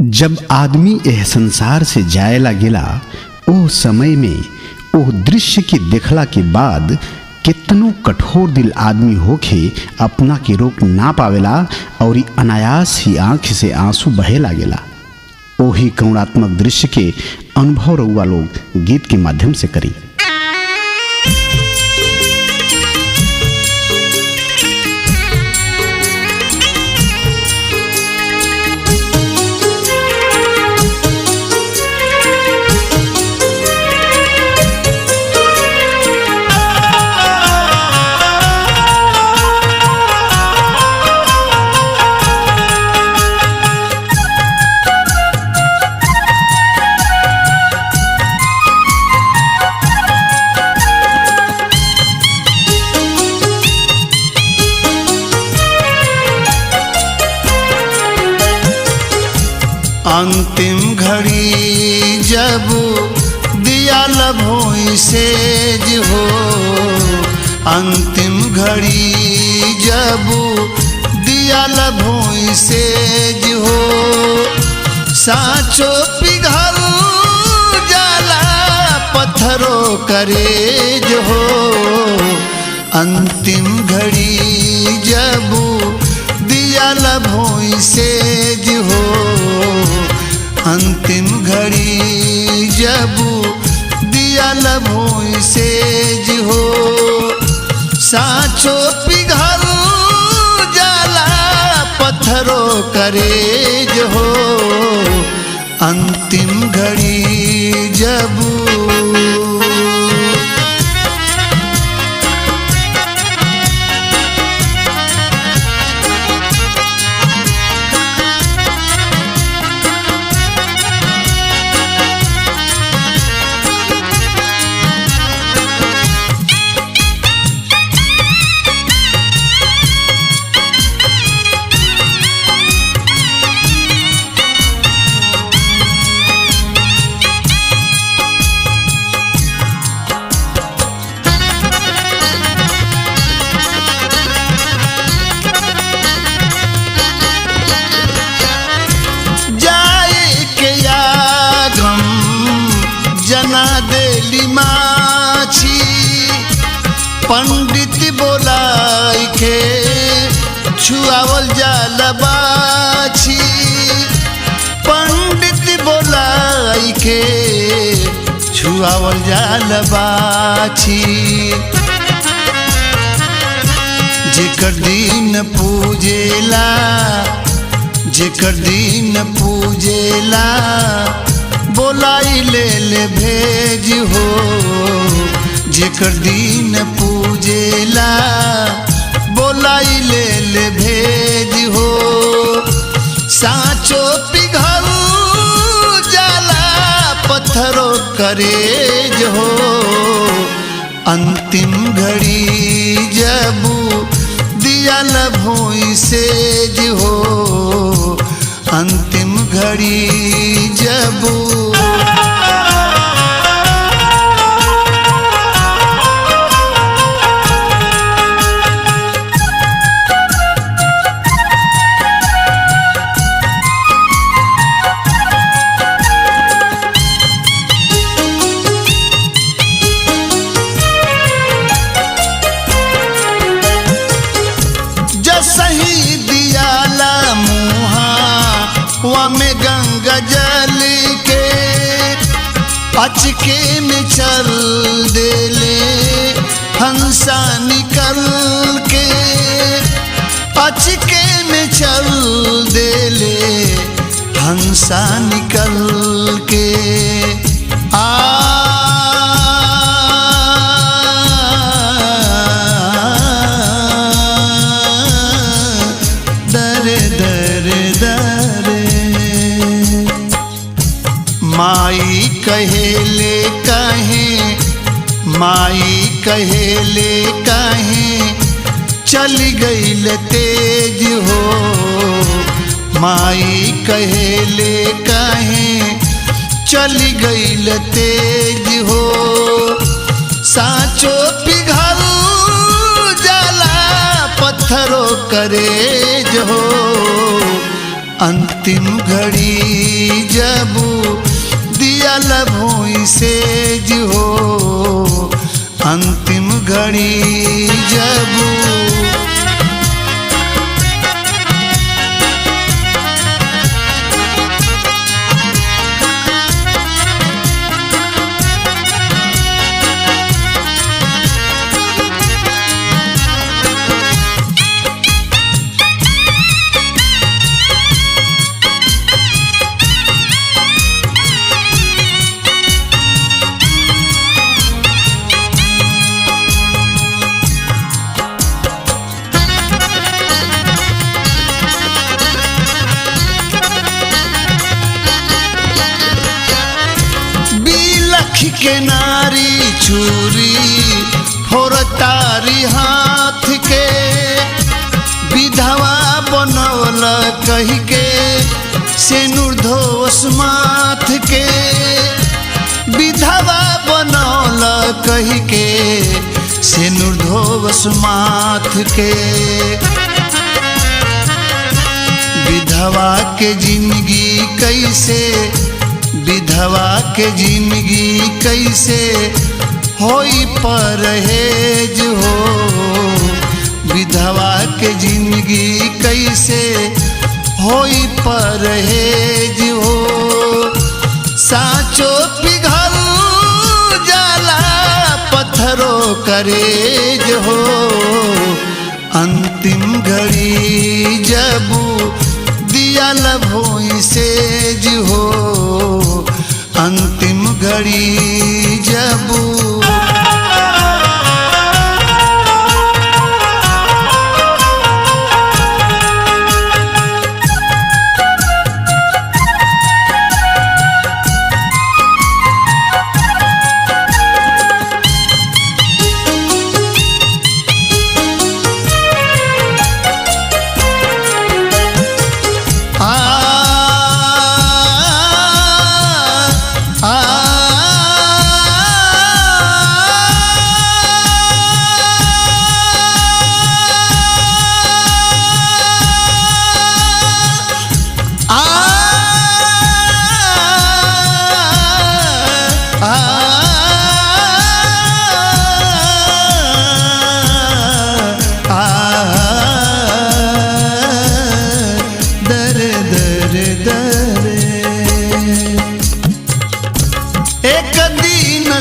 जब आदमी एह संसार से जाए लागेला ओ समय में ओ दृश्य के देखला के बाद कितनो कठोर दिल आदमी होके अपना के रोक ना पावेला और अनायास ही आंख से आंसू बहे लागेला। ओही करुणात्मक दृश्य के अनुभव रउआ लोग गीत के माध्यम से करी। अंतिम घड़ी जब दिया लभोई सेज हो, अंतिम घड़ी जब दिया लभोई सेज हो, साँचो पिघल जाला पत्थरों करेज हो। अंतिम घड़ी जब दिया लभोई सेज हो, अंतिम घड़ी जब दिया लभोई सेज हो, साँचो पिघल जाला पत्थरों करेज हो। अंतिम घड़ी जब जना देली माछी, पंडित बोलाई के छुआवल जाल बाछी, पंडित बोलाई के छुआवल जाल बाछी। जेकर दिन पूजेला, जेकर दिन पूजेला बोलाई ले ले भेज हो, जेकर दिन पूजेला बोलाई ले ले भेज हो। साँचो पिघल जाला पत्थरों करेज हो। अंतिम घड़ी जब दिया लभोई सेज हो, अंतिम घड़ी जब जसही दियाला मुहा में गंगा जल के अचके में चल देले हंसा निकल के, अचके में चल देले हंसा निकल के। दरे दरे दरे माई कहेले काहे, माई कहेले काहे चली गईल तेज हो, माई कहेले काहे चली गईल तेज हो। साँचो पिघल जाला पत्थरों करेज हो। अंतिम घड़ी जब दिया लभोई सेज हो, अंतिम घड़ी जब के नारी छुरी फोरतारी हाथ के, विधवा बनौल कही के सिनुर धोस माथ के, विधवा बनौल कही के सिनुर धोस माथ के। विधवा के जिंदगी कैसे, विधवा के जिंदगी कैसे होई परहेज हो, विधवा के जिंदगी कैसे होई परहेज हो। साचो पिघल जाला पत्थरों करेज हो, अंतिम घड़ी जब दिया लभोई सेज हो, अंतिम घड़ी जब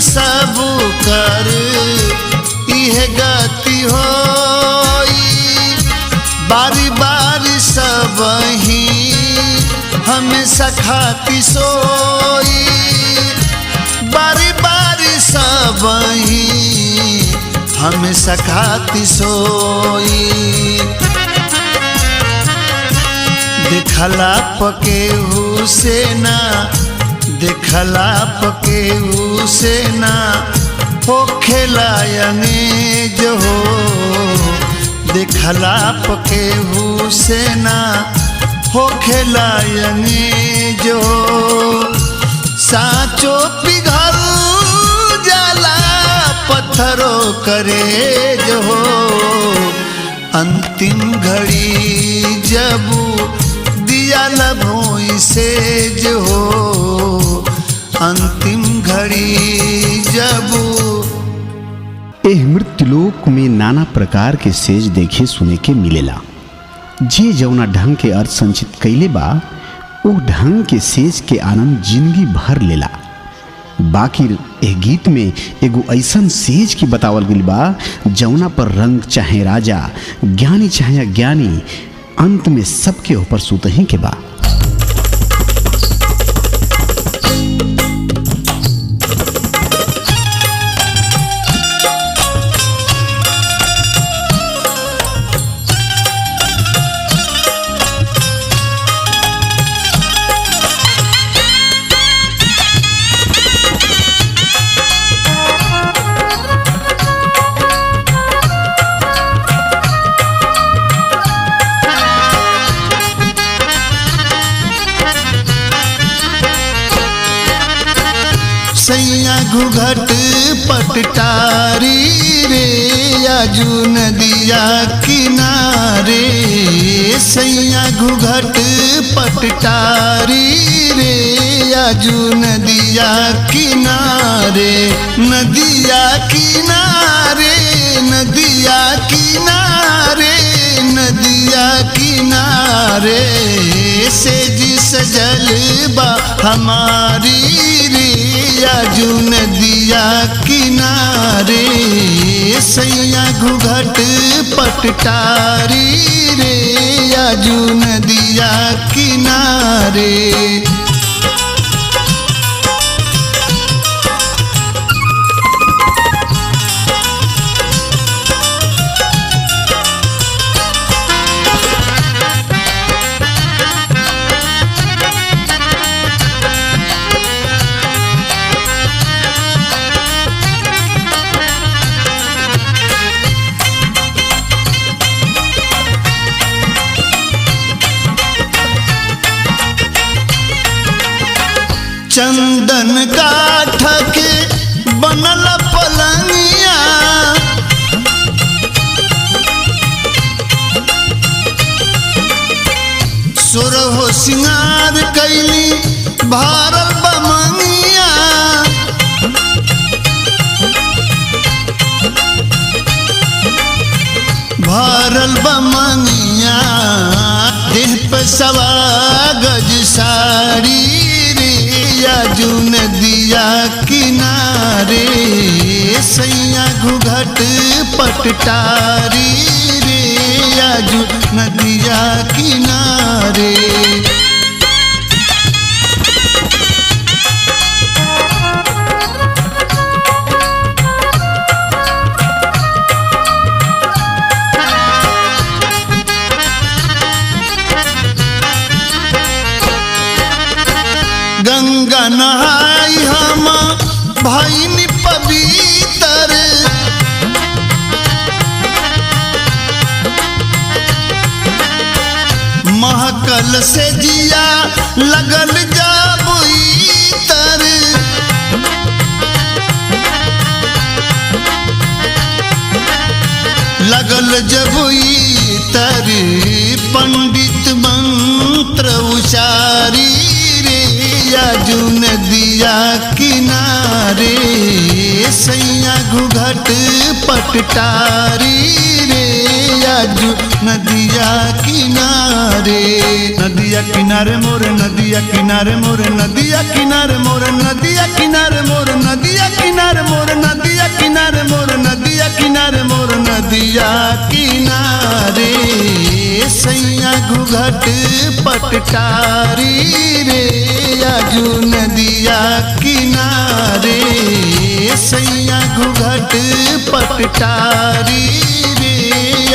सब कर इह गति होई, बारी बारी सब ही हमेशा खाती सोई, बारी बारी सब ही हमेशा खाती सोई। देखला पके हुसेना, देखला पके हुसेना हो खेलायंगे हो, देखला पके हुसेना हो खेलायंगे जो। साचो पिघल जाला पत्थरों करे जो, अंतिम घड़ी जब दिया लभोई सेज हो, अंतिम घड़ी जब। एह मृत्युलोक में नाना प्रकार के सेज देखे सुने के मिलेला। जे जौना ढंग के अर्थ संचित कैले बा ओ ढंग के सेज के आनंद जिंदगी भर लेला। बाकी एह गीत में एगो ऐसन सेज की बतावल गइल बा जौना पर रंग चाहे राजा, ज्ञानी चाहे अज्ञानी, अंत में सबके ऊपर सुतही के बा। सैया घूघट पटटारी रे आजू नदिया किनारे सैया घूघट पटटारी रे आजू नदिया किनारे नदिया किनारे नदिया किनारे नदिया किनारे से जी सजल बा हमारी रे आजू नदिया किनारे सैया घूघट पटटारी रे आजू नदिया किनारे चंदन काठ के बनल पलंगिया सोरहो सिंगार कैली भारल बमंगिया भारल बमंगिया देह पे सवा गज साड़ी आजू नदिया किनारे सैया घूघट पटटारी रे आजू नदिया किनारे गंगा नहाई हम भाई पवित्र महकल से जिया लगल जाबुईतर लगल जबुईतर पंडित मंत्र उचारी आजू नदिया किनारे सैया घूघट पटटारी रे आजू नदिया किनारे नदिया किनारे मोर नदिया किनारे मोर नदिया किनारे मोर नदिया किनारे मोर नदिया किनारे मोर नदिया किनारे मोर नदिया किनारे मोर नदिया किनारे सैया घूघट पटटारी रे आजू नदिया किनारे सैया घूघट पटटारी रे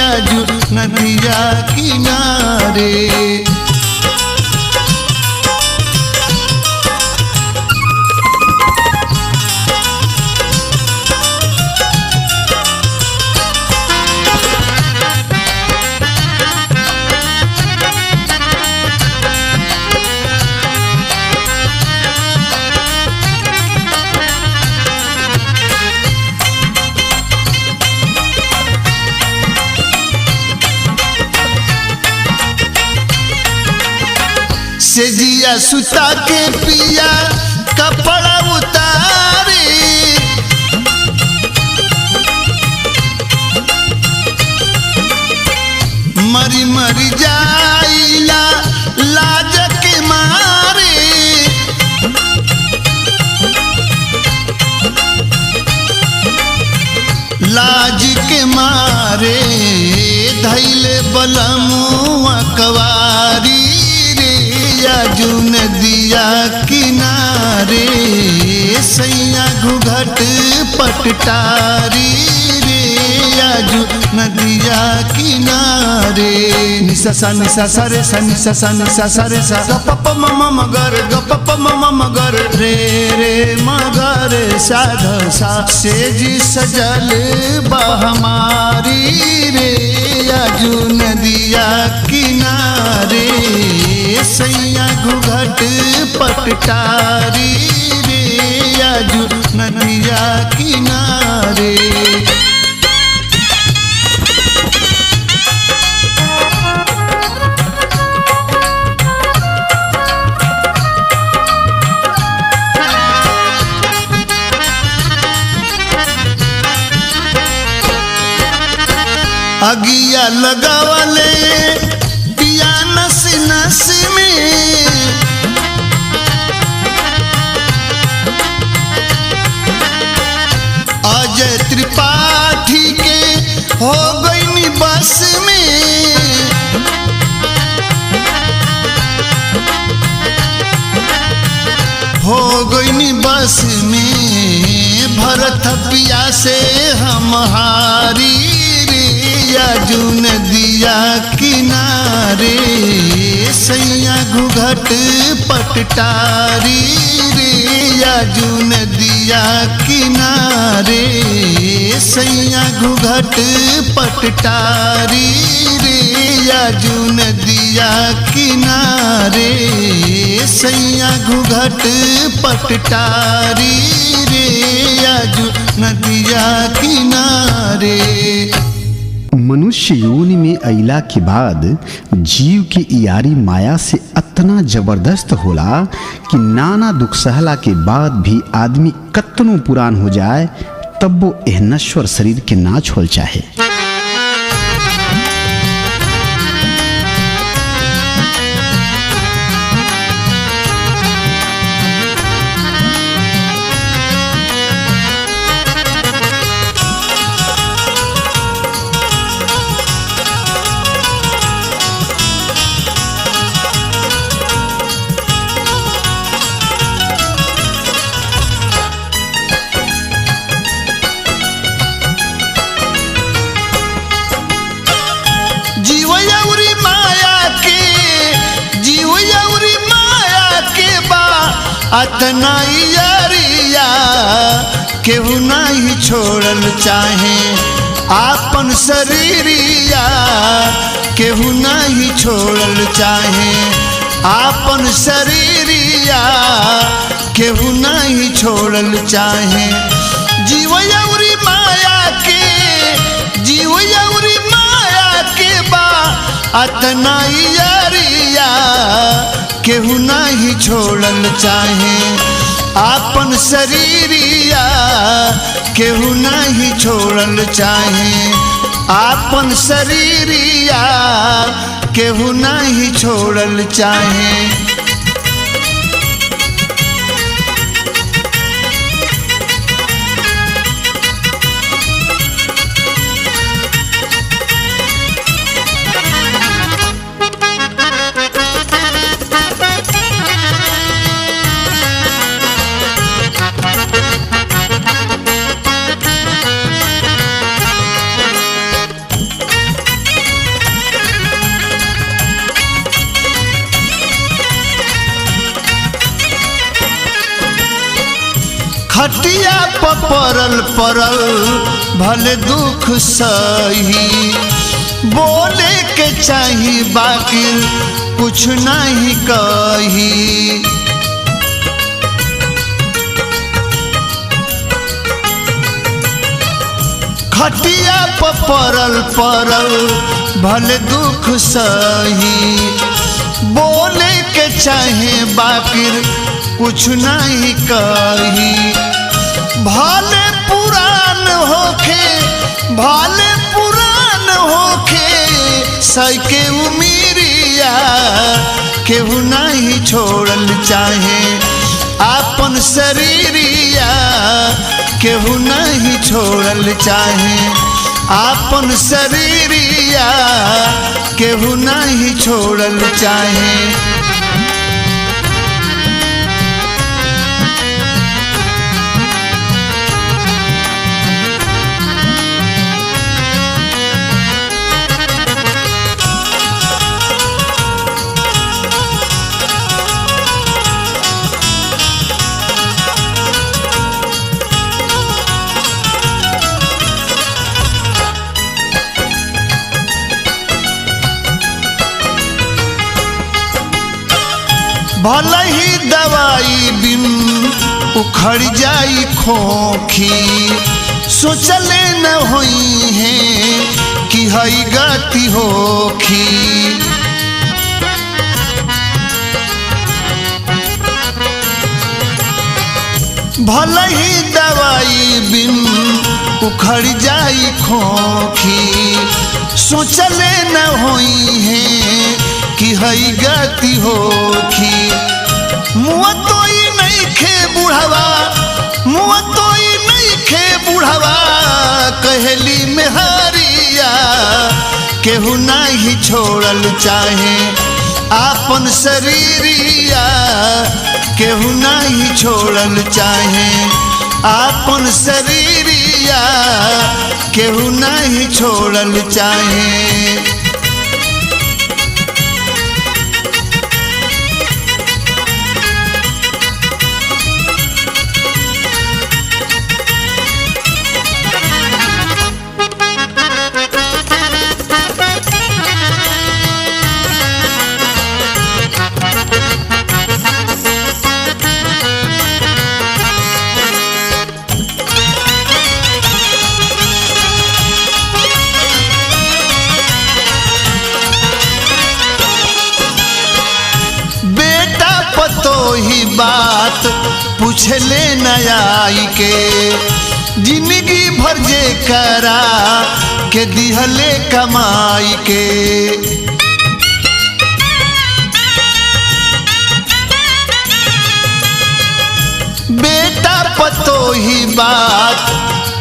आजू नदिया किनारे से जिया सुता के पिया कपड़ा उतारे मरी मरी जाइला लाज के मारे लाज के मारे धैले बलमुआ कवारी आजू नदिया किनारे सैया घूघट पटटारी रे आजू नदिया किनारे। निसा सा निसा सा रे सा निसा सा निसा सा रे सा ग प प म म मगर ग प प म म मगर रे रे मगर सा ध सा सेज सजल बा हमारी रे आजू नदिया किनारे। सैया घूघट पटटारी रे आजू नदिया किनारे। अगिया लगावले पिया नस नस में। अजय त्रिपाठी के हो गई बस में। हो गई बस में भरत पिया से हम हारी आजू नदिया किनारे। सैया घूघट पटटारी रे आजू नदिया किनारे। सैया घूघट पटटारी रे आजू नदिया किनारे। सैया घूघट पटटारी रे आजू नदिया किनारे। मनुष्य योनि में अइला के बाद जीव की यारी माया से इतना जबरदस्त होला कि नाना दुख सहला के बाद भी आदमी कतनो पुरान हो जाए तब वो एह नश्वर शरीर के ना छोड़ चाहे। अतना यारिया केहू नहीं छोड़ल चाहे आपन शरीरिया। केहू नहीं छोड़ल चाहे आपन शरीरिया। केहू नहीं छोड़ल चाहे जीव यौरी माया के। जीव यौरी माया के बा अतना यारिया केहू नहीं छोड़ल चाहे आपन शरीरिया। केहू नहीं छोड़ल चाहे आपन शरीरिया। केहू नहीं छोड़ल चाहे। खटिया पपरल परल भले दुख सही। बोले के चाही बाकी कुछ नहीं कही। खटिया पपरल परल भले दुख सही। बोले के चाहे बाकी कुछ नहीं कही। भाले पुरान होखे भाले पुरान होखे सैके उमीरिया। केहू नहीं छोड़ल चाहे आपन शरीरिया। केहू नहीं छोड़ल चाहे आपन शरीरिया। केहू नहीं छोड़ल चाहे। भले ही दवाई बिन उखड़ जाई खोखी, सोचले न होई है कि हई गति होखी। भले ही दवाई बिन उखड़ जाई खोखी, सोचले न होई है कि हई गति होखी। मुआ तो ही नहीं खे बुढ़ावा, मुआ तो ही नहीं खे बुढ़ावा, कहली में हरिया केहू नहीं छोड़ल चाहे आपन शरीरिया, केहू नहीं छोड़ल चाहे आपन शरीरिया, केहू नहीं छोड़ल चाहे। तो ही बात पूछले नयाई के, जिंदगी भर जे करा के दिहले कमाई के। बेटा पतो ही बात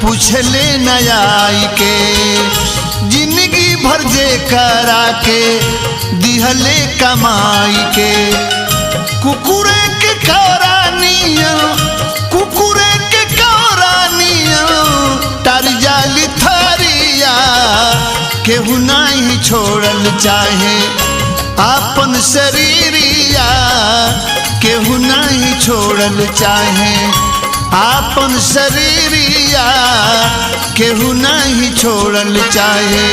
पूछले नयाई के, जिंदगी भर जे करा के दिहले कमाई के। कुकुरे के कौरानिया, कुकुरे के कौरानिया, तारी जाली थारिया, केहू नहीं छोड़ल चाहे आपन शरीरिया, केहू नहीं छोड़ल चाहे आपन शरीरिया, केहू नहीं छोड़ल चाहे।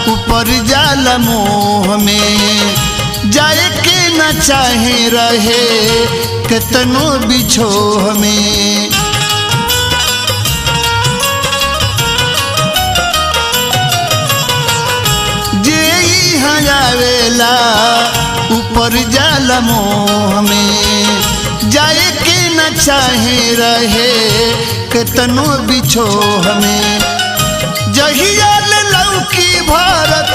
ऊपर जाला मोह में, जाए के न चाहे रहे कितनो बिछोह में। जे यहाँ आवेला ऊपर जाला मोह में, जाए के न चाहे रहे कितनो बिछोह में। जहियाल लौकी भारत,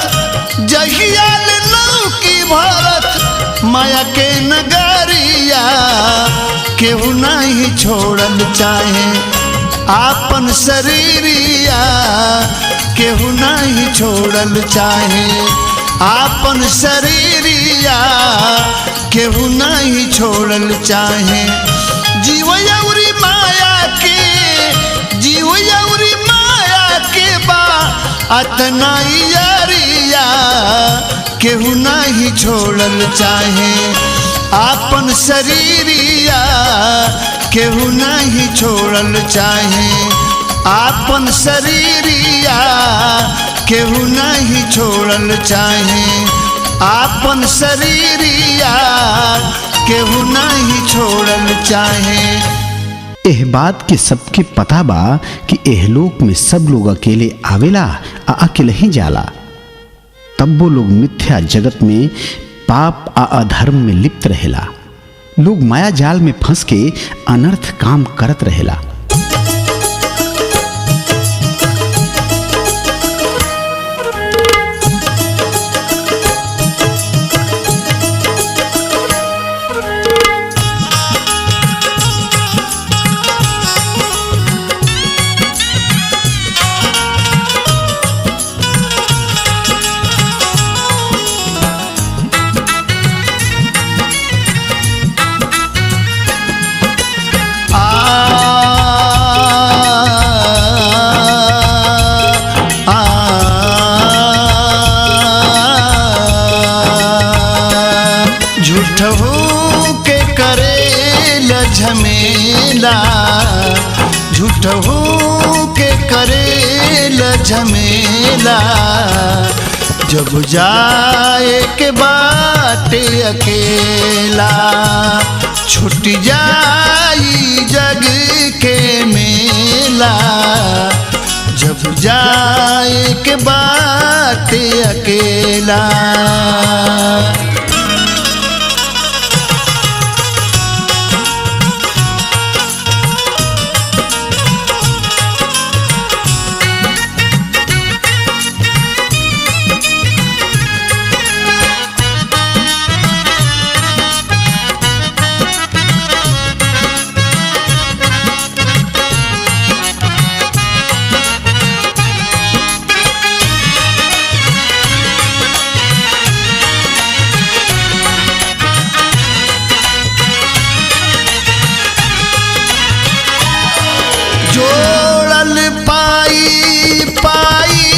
जहियाल लौकी भारत, माया के नगरिया, केहू नहीं छोड़ल चाहे आपन शरीरिया, केहू नहीं छोड़ल चाहे आपन शरीरिया, केहू नहीं छोड़ल चाहे। जीव यौरी माया के, जीव यौरी अतना यारिया, केहू नहीं छोड़ल चाहे आपन शरीरिया, केहू नहीं छोड़ल चाहे आपन शरीरिया, केहू नहीं छोड़ल चाहे आपन शरीरिया, केहू नहीं छोड़ल चाहे। एह बात के सबके पता बा कि एहलोक में सब लोग अकेले आवेला आ अकेले ही जाला। तब वो लोग मिथ्या जगत में पाप आ अधर्म में लिप्त रहेला। लोग माया जाल में फंस के अनर्थ काम करत रहेला। झूठहू के करेल झमेला, झूठहू के करेल झमेला। जब जाए के बाटे अकेला, छूट जाई जग के मेला। जब जाए के बाटे अकेला। जोड़ल पाई पाई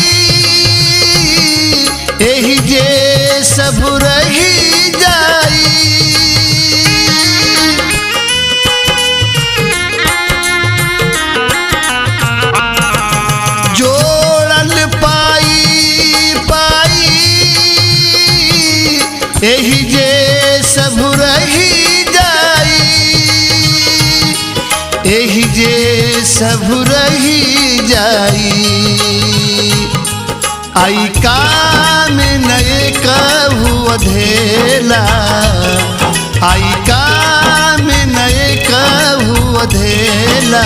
एही जे सब रही जाई। जोड़ल पाई पाई एही जे सब रही जाई। एही जे सब रही जाई। आई काम नए कहू अधेला, आई काम नए कहू अधेला।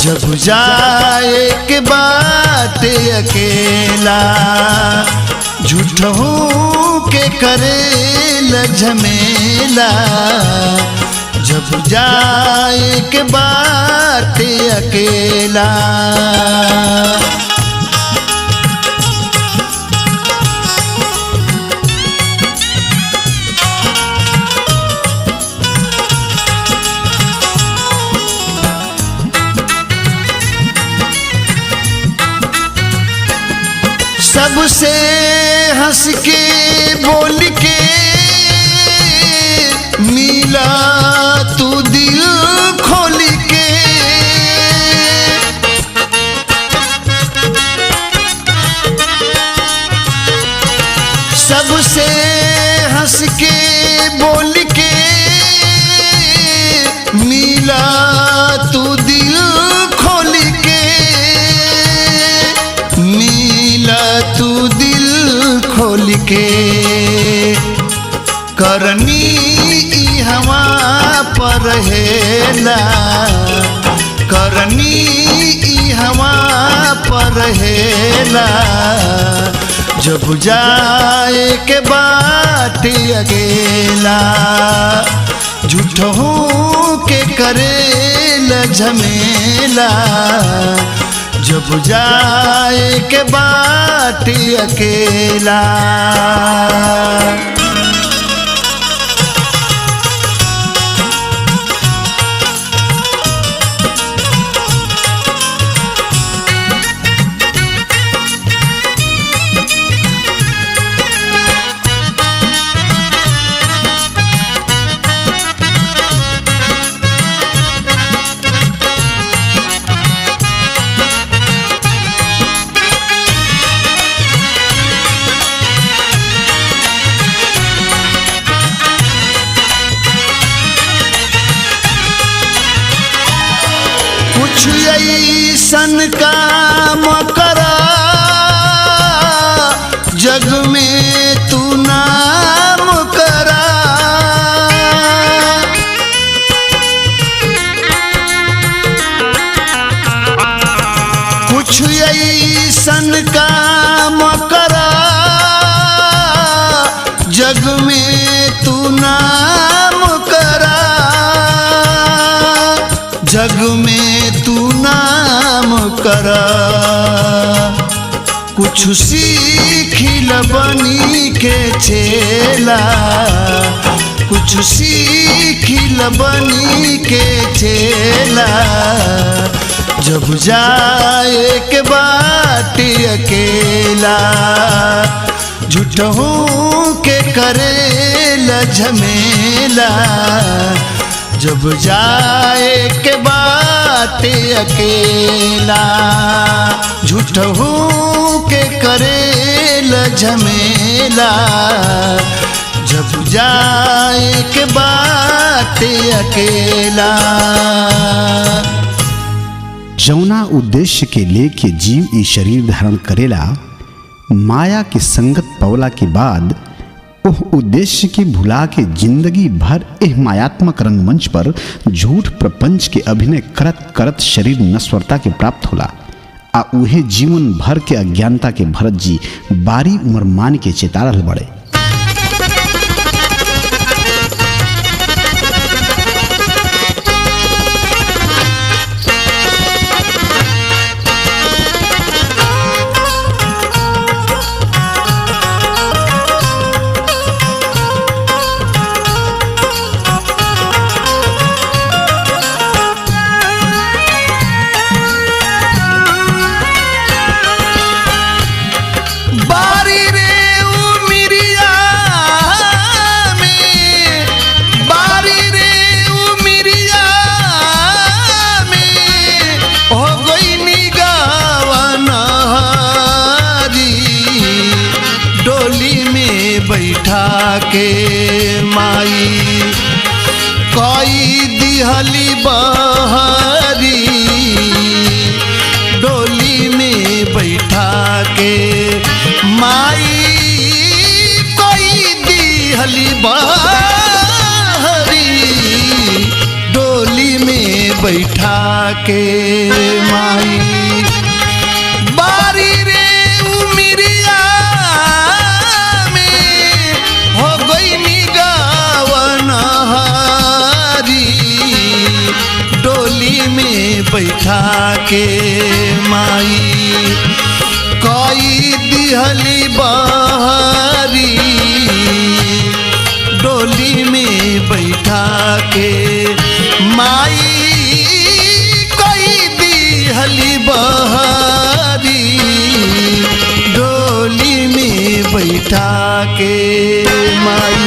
जब जाए के बाटे अकेला, झूठहू के करेल झमेला। जब जाए के बाटे अकेला। सबसे हंस के बोल के मिला तू दिल खोल के। सबसे हंस के बोल के मिला तू दिल खोल के। मिला तू दिल खोल के। करनी हवा पर हेला, करनी हवा पर हेला। जब जाए के बाटे अकेला, झूठहू के करेल झमेला। जब जाए के बाटे अकेला। कुछ ऐसन काम करा जग में तू नाम करा। कुछ ऐसन काम करा जग में तू नाम करा। जग में तू नाम करा। कुछ सीखिल बनी के चेला, कुछ सीखिल बनी के चेला। जब जाए के बाटे अकेला, झूठहू के करे झमेला, जब जाए के बाटे अकेला, झूठहू के करेल झमेला, जब जाए के बाटे अकेला। जौना उद्देश्य के लेके जीव ई शरीर धारण करेला, माया की संगत पवला के बाद ओह उद्देश्य के भुला के जिंदगी भर एह मायात्मक रंगमंच पर झूठ प्रपंच के अभिनय करत करत शरीर नश्वरता के प्राप्त होला। आ उहे जीवन भर के अज्ञानता के भरत जी बारी उम्र मान के चेता रहल बड़े। बैठा के माई कोई दिहली बहरी, डोली में बैठा के माई कोई दिहली बहरी, डोली में बैठा के माई बारी रे बैठा के माई कोई दिहली बहरी, डोली में बैठा के माई कोई दिहली बहरी, डोली में बैठा के माई।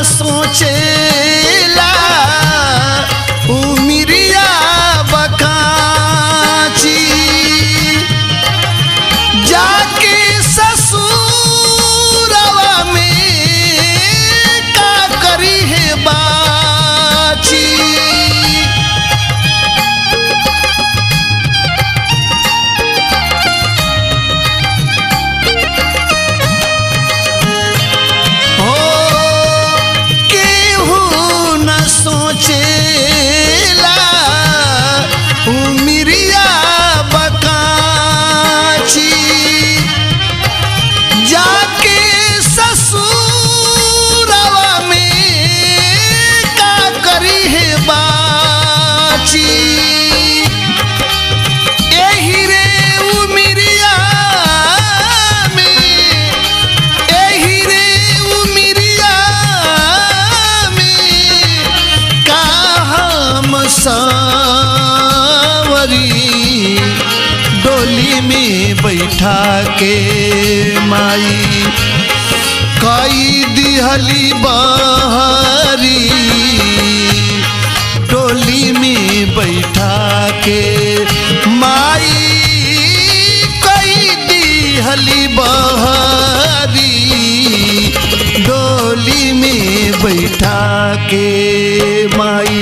सोचेला उमिरिया बकाची, जाके ससुरवा में का करी है बाची। सोचेला उमिरिया बकाची, जाके ससुरवा में का करी है बाची। एही रे उमिरिया में, एही रे उमिरिया सावरी, डोली में बैठा के माई कोई दिहली बहरी, डोली में बैठा के माई कोई दिहली बहरी, डोली में बैठा के माई।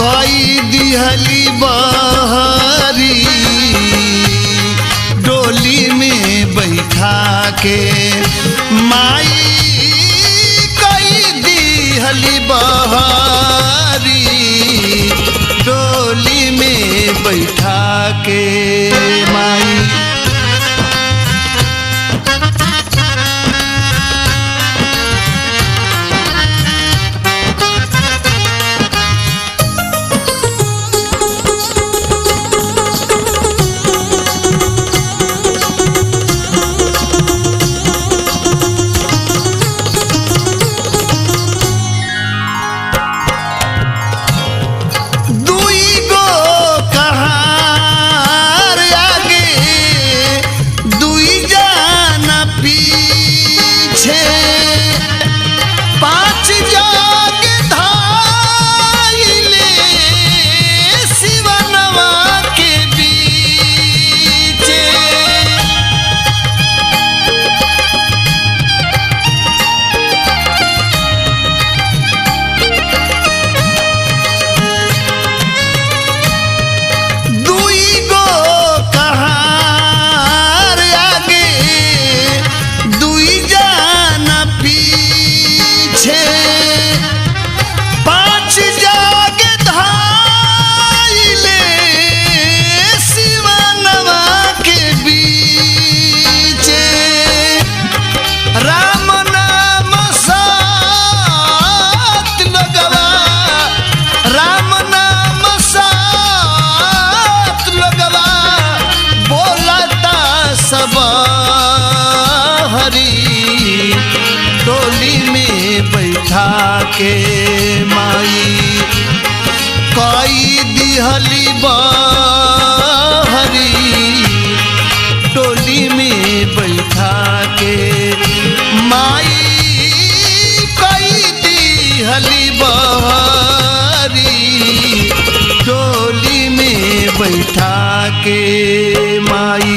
कई दिहली बहरी डोली में बैठा के माई कई दिहली बहरी डोली में बैठा के माई। के माई कई दिहली बहरी टोली में बैठा के माई कई दिहली बहरी टोली में बैठा के माई।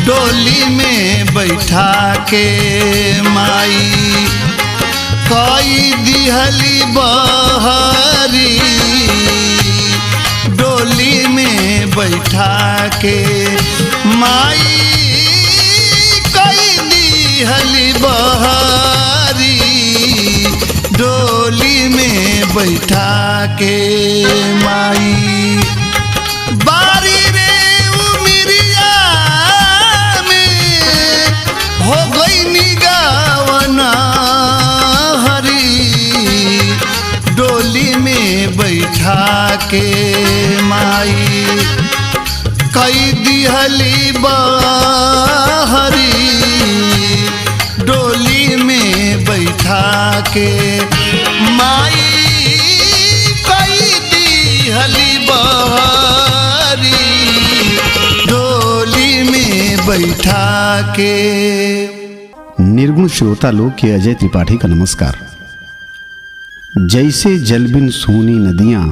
डोली में बैठा के माई कई दिहली बहरी डोली में बैठा के माई कई दिहली बहरी डोली में बैठा के माई। बारी रे उमिरिया में हो गई निगावना हरी डोली में बैठा के माई कई दिहली बहरी डोली में बैठा के माई कई दिहली बहरी के। निर्गुण श्रोता लोग के अजय त्रिपाठी का नमस्कार। जैसे जल बिन सूनी नदियाँ,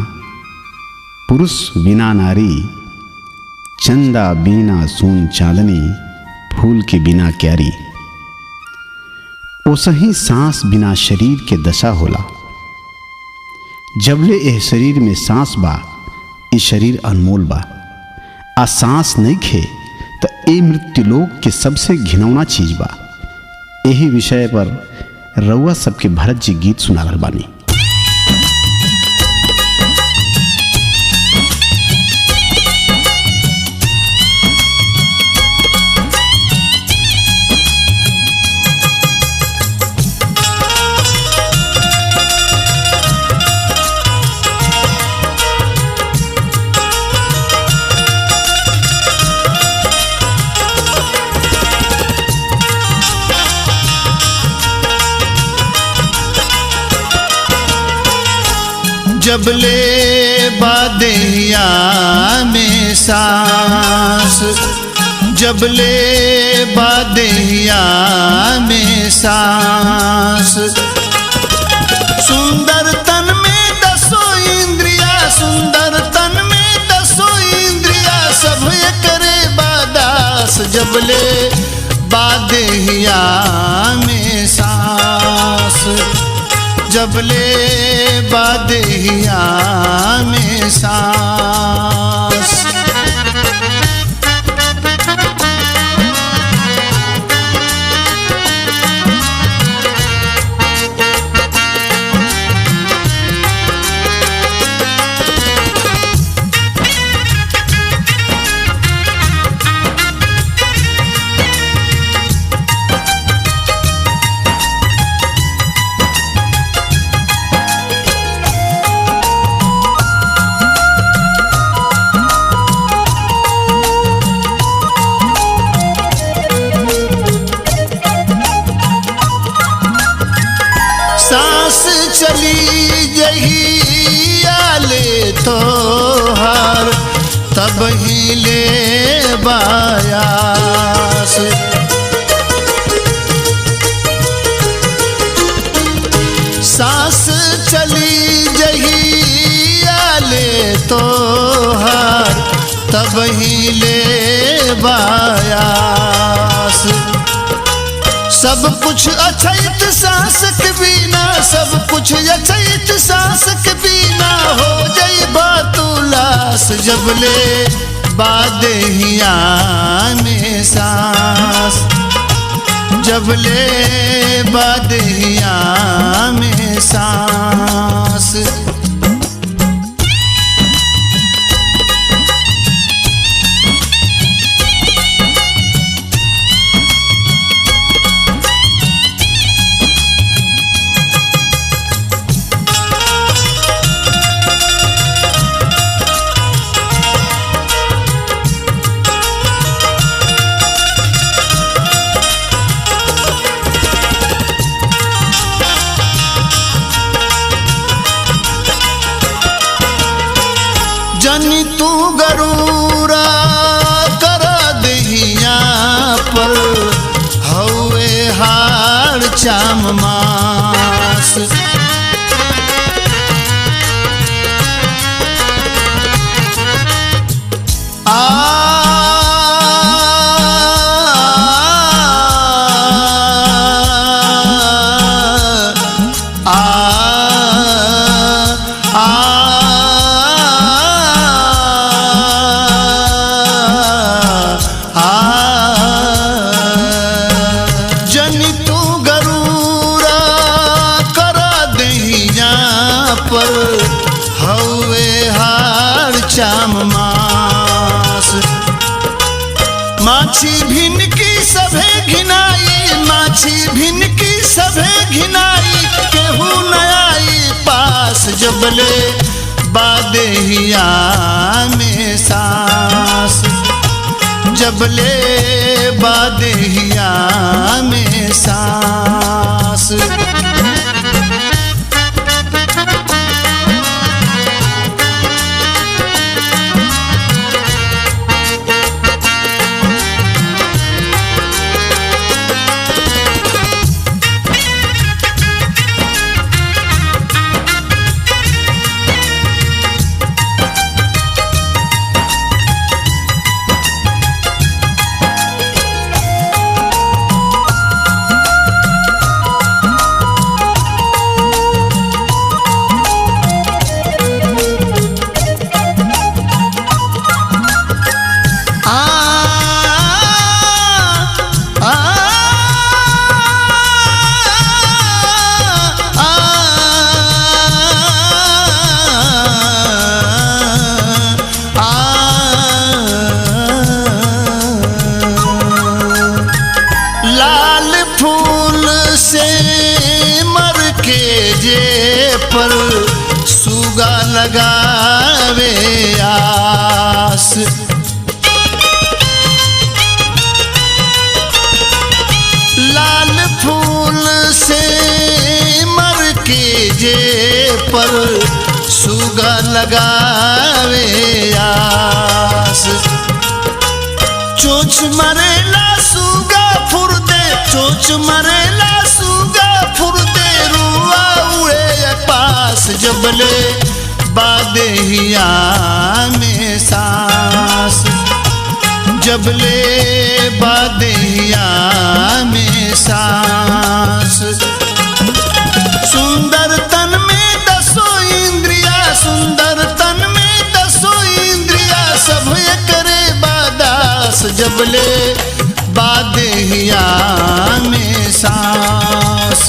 पुरुष बिना नारी, चंदा बिना सून चांदनी, फूल के बिना क्यारी। ओसही सांस बिना शरीर के दशा होला। जबले एह शरीर में सांस बा, ई शरीर अनमोल बा। आ सांस नहीं खे तो ए मृत्युलोक के सबसे घिनौना चीज बा। यही विषय पर रउआ सबके भरत जी गीत सुना रहल बानी। जबले बादेहिया में सांस, जबले बादेहिया में सांस। सुंदर तन में दसो इंद्रिया, सुंदर तन में दसो इंद्रिया, सब करे बादास। जबले बादेहिया में सांस, जबले बादेहिया में सांस। सांस चली जही आले तो हर तब ही ले बायास। सांस चली जही आले तो हर तब ही ले बायास। सब कुछ अछैत सांस के बिना, सब कुछ अछैत सांस के बिना, हो जाई बातुलास। जबले बादेहिया में सांस, जबले बादेहिया में सांस। जनी तू गरूरा कर दहिया पर, हवे हाड़ चाम मास। जनी तू गरूरा कर दहिया पर, हवे हाड़ चाम मास। माछी भिन की सभे घिनाई, माछी भिन की सभे घिनाई, केहू न आई पास। जबले बादेहिया में सांस, जबले बादेहिया में सांस। जे पर सुगा लगावे आस। लाल फूल से मर के जे पर सुगा लगावे आस। चोच मरेला सुगा फुरदे, चोच मरेला सुगा फुरदे, रुआ उड़े पास जबले बादेहिया में सांस। जबले बादेहिया में सांस। सुंदर तन में दसो इंद्रिया, सुंदर तन में दसो इंद्रिया, सब करे बादास जबले बादेहिया में सांस।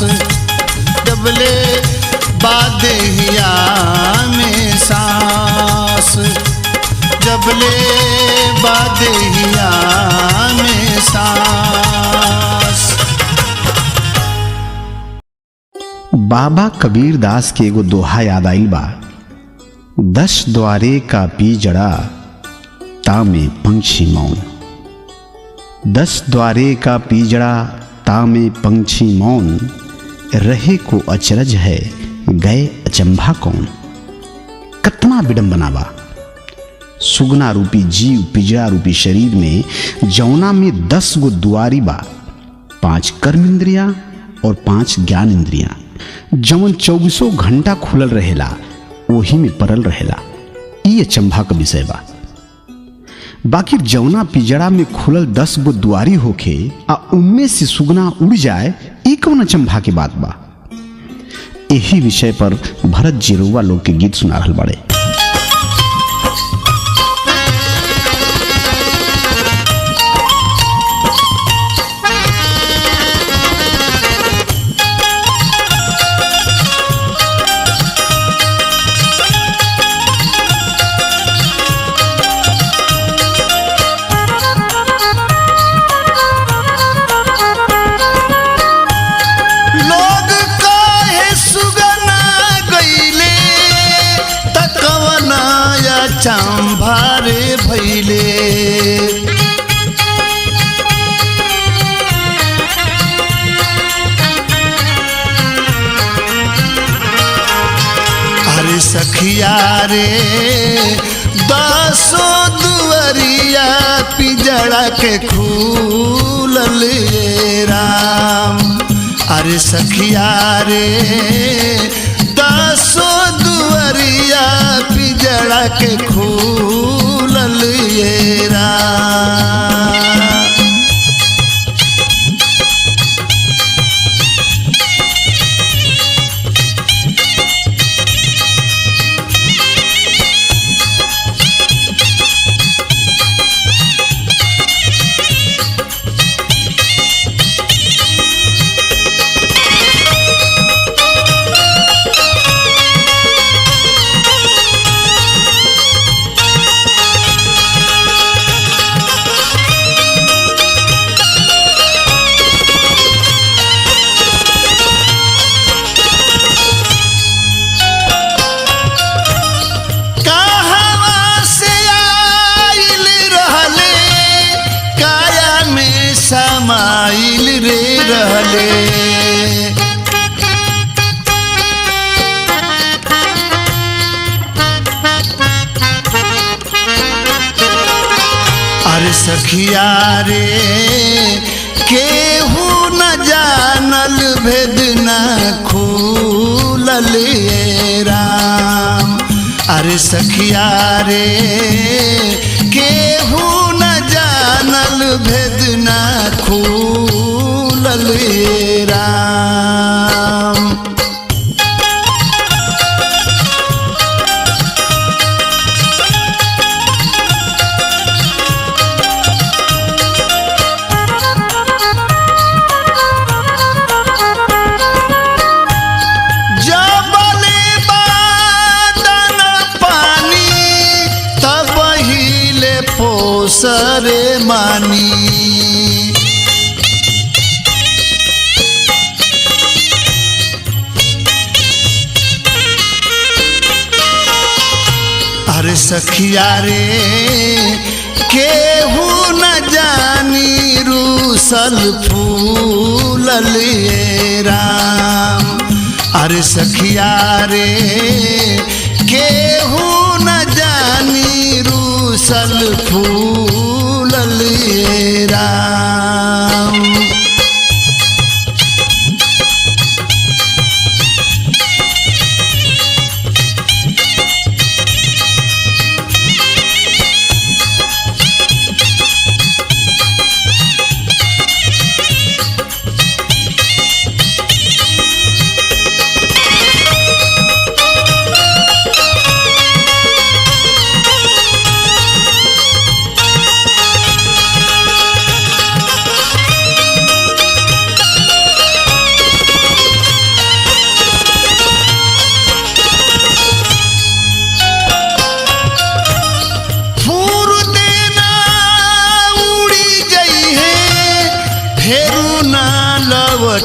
जबले बादेहिया में सांस। जबले बादेहिया में सांस। बाबा कबीर दास के एगो दोहा याद आइल बा। 10 द्वारे का पिंजड़ा तामे पंछी मौन। 10 द्वारे का पिंजड़ा तामे पंछी मौन, रहे को अचरज है गए अचंभा कौन। कितना विडंबना बा। सुगना रूपी जीव पिंजरा रूपी शरीर में जौना में 10 गो दुआरी बा, 5 कर्म इंद्रिया और 5 ज्ञान इंद्रिया, जौन 24 घंटा खुलल रहेला, वही में परल रहेला। ये अचंभा का विषय बा। बाकी जौना पिंजरा में खुलल 10 गो दुआरी होखे आ उनमें से सुगना उड़ जाए, एक कौन अचंभा की बात बा। यही विषय पर भरत जी रउआ लोग के गीत सुना रहल बाड़े। चंभारे भैले अरे सखिया रे 10 दुआरिया पिंजड़ा के खुलल राम। अरे सखिया रे 10 दुआरिया पिंजड़ा के खुलल राम। समाइल रे रहले अरे सखिया रे केहू न जानल भेद न खुलल राम। अरे सखिया रे केहू न जानल भेद न खुलल राम। सरे मानी सखिया रे केहू न जानी रूसल फूलल ये राम। अरे सखिया रे केहू न जानी रूसल फूलल ये राम।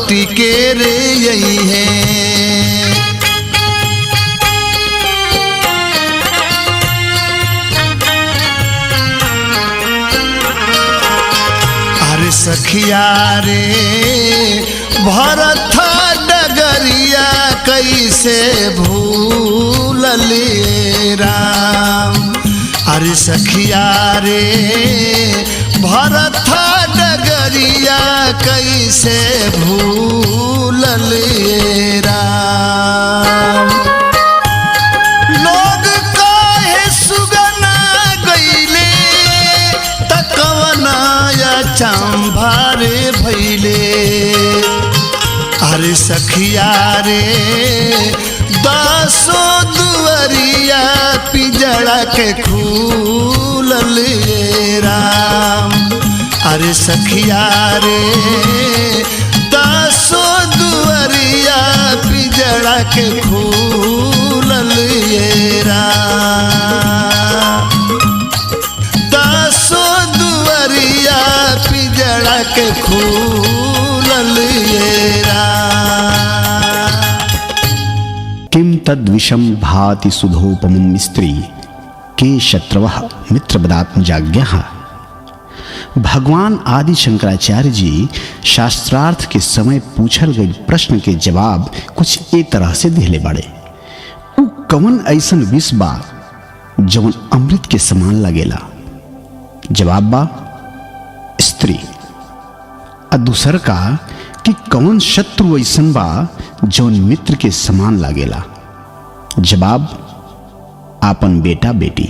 टिके रे यही है। अरे सखिया रे भरत डगरिया कैसे भूलल राम। अरे सखिया रे भरत डगरिया कैसे भूलल राम। लोग काहे सुगना गईले तकवनाया चंभारे भैले। अरे सखिया रे दसो दुअरिया पिजड़ा के खूलल राम। अरे सखिया रे दसो दुअरिया पिजड़ा के खूलल राम। दसो दुअरिया पिजड़ा के खूलल राम। किम तद्विषम भाति सुधोपमं स्त्री के शत्रवः मित्रवदात्मजाज्ञः। भगवान आदि शंकराचार्य जी शास्त्रार्थ के समय पूछल गए प्रश्न के जवाब कुछ ए तरह से दिले बाड़े। उ कवन ऐसन विष बा जवन अमृत के समान लगेला। जवाब बा स्त्री। आ दूसर का कि कवन शत्रु ऐसन बा जवन मित्र के समान लागेला। जवाब आपन बेटा बेटी।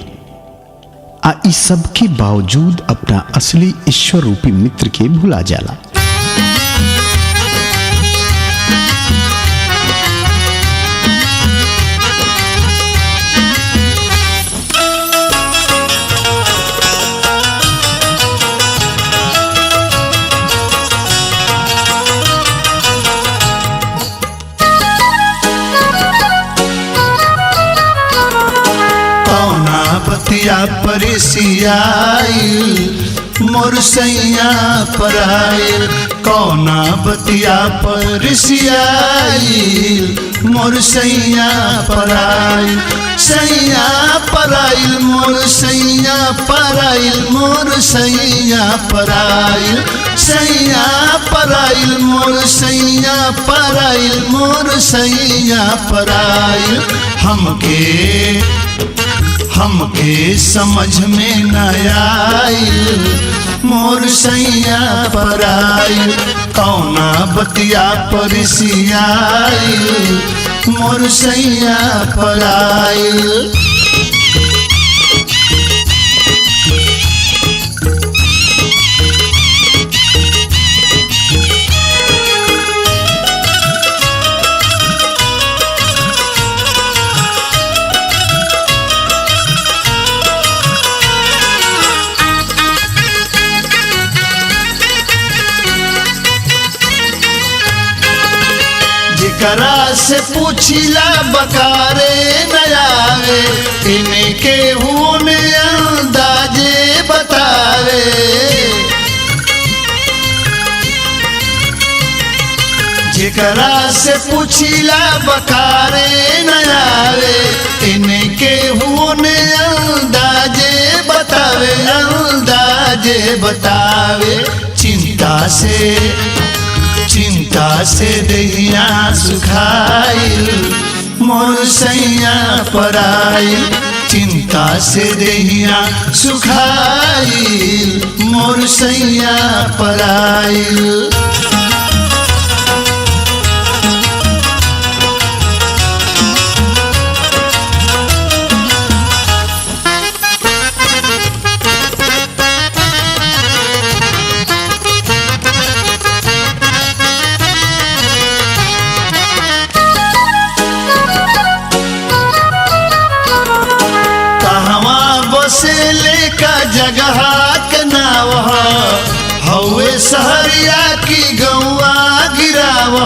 आ इस सब के बावजूद अपना असली ईश्वर रूपी मित्र के भुला जाला। बतिया परिसियाइल मोर सैया पराइल। कौना बतिया परिसियाइल मोर सैया पराइल। सैया पराइल मोर सैया पराइल मोर सैया पराइल। सैया पराइल मोर सैया पराइल मोर सैया पराइल। हमके समझ में न आइल मोर सैया पराइल। कौना बतिया परिसियाइल मोर सैया पराइल। जेकरा से पूछिला बकारे न आवे इनके हुन अंदाजे बतावे। केकरा से पूछिला बकारे न आवे इन्हें के होने अंदाजे बतावे चिंता से दहिया सुखाइल मोर सैया पराइल चिंता से दहिया सुखाइल मोर सैया पराइल। का जगह के नाव हवे सहरिया की गौआ गिराव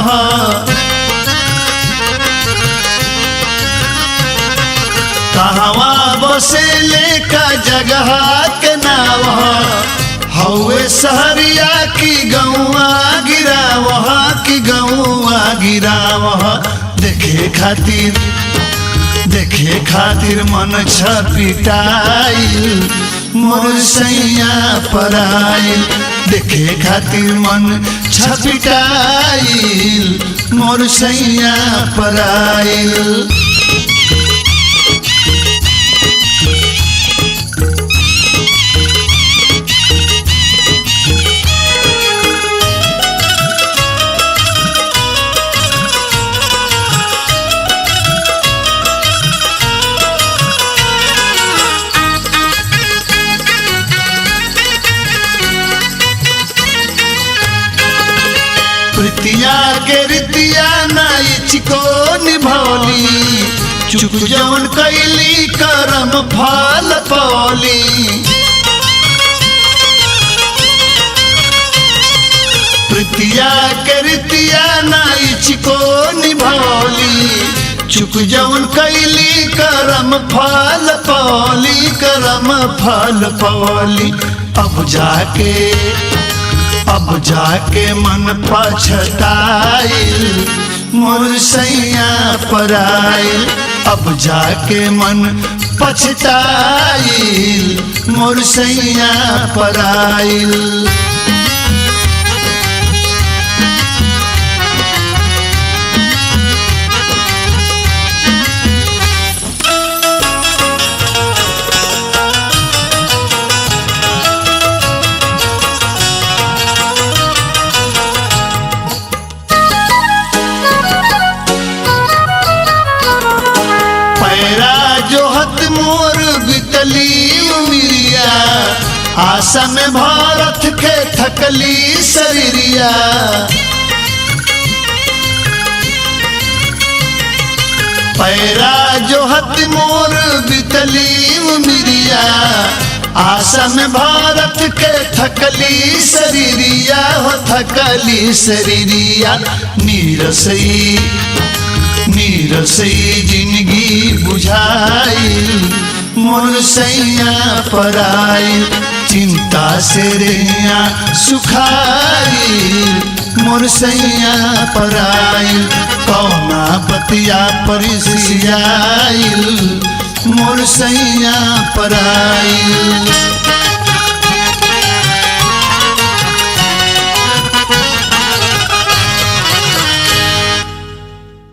कहवा बसेले का जगह के नाव हवे सहरिया की गौआ गिराव देखे खातिर मन छपिटाइल मोर सैया पराइल देखे खातिर मन छपिटाइल मोर सैया पराइल। प्रीतिया के रीतिया नाइच को निभौली चुप जौन कैली करम फल पौली प्रीतिया के रीतिया नाइच को निभौली चुप जौन कैली करम फल पौली अब जाके मन पछताइल मोर सैया पराइल अब जाके मन पछताइल मोर सैया पराइल। मोर बितली उमिरिया आशा में भारत के थकली शरीरिया पैरा जो हत मोर बितली उमिरिया आशा में भारत के थकली शरीरिया नीरसई जिंदगी बुझाइल मोर सैया पराइल चिंता से रहिया सुखाइल मोर सैया पराइल कौना बतिया परिसियाइल मोर सैया पराइल।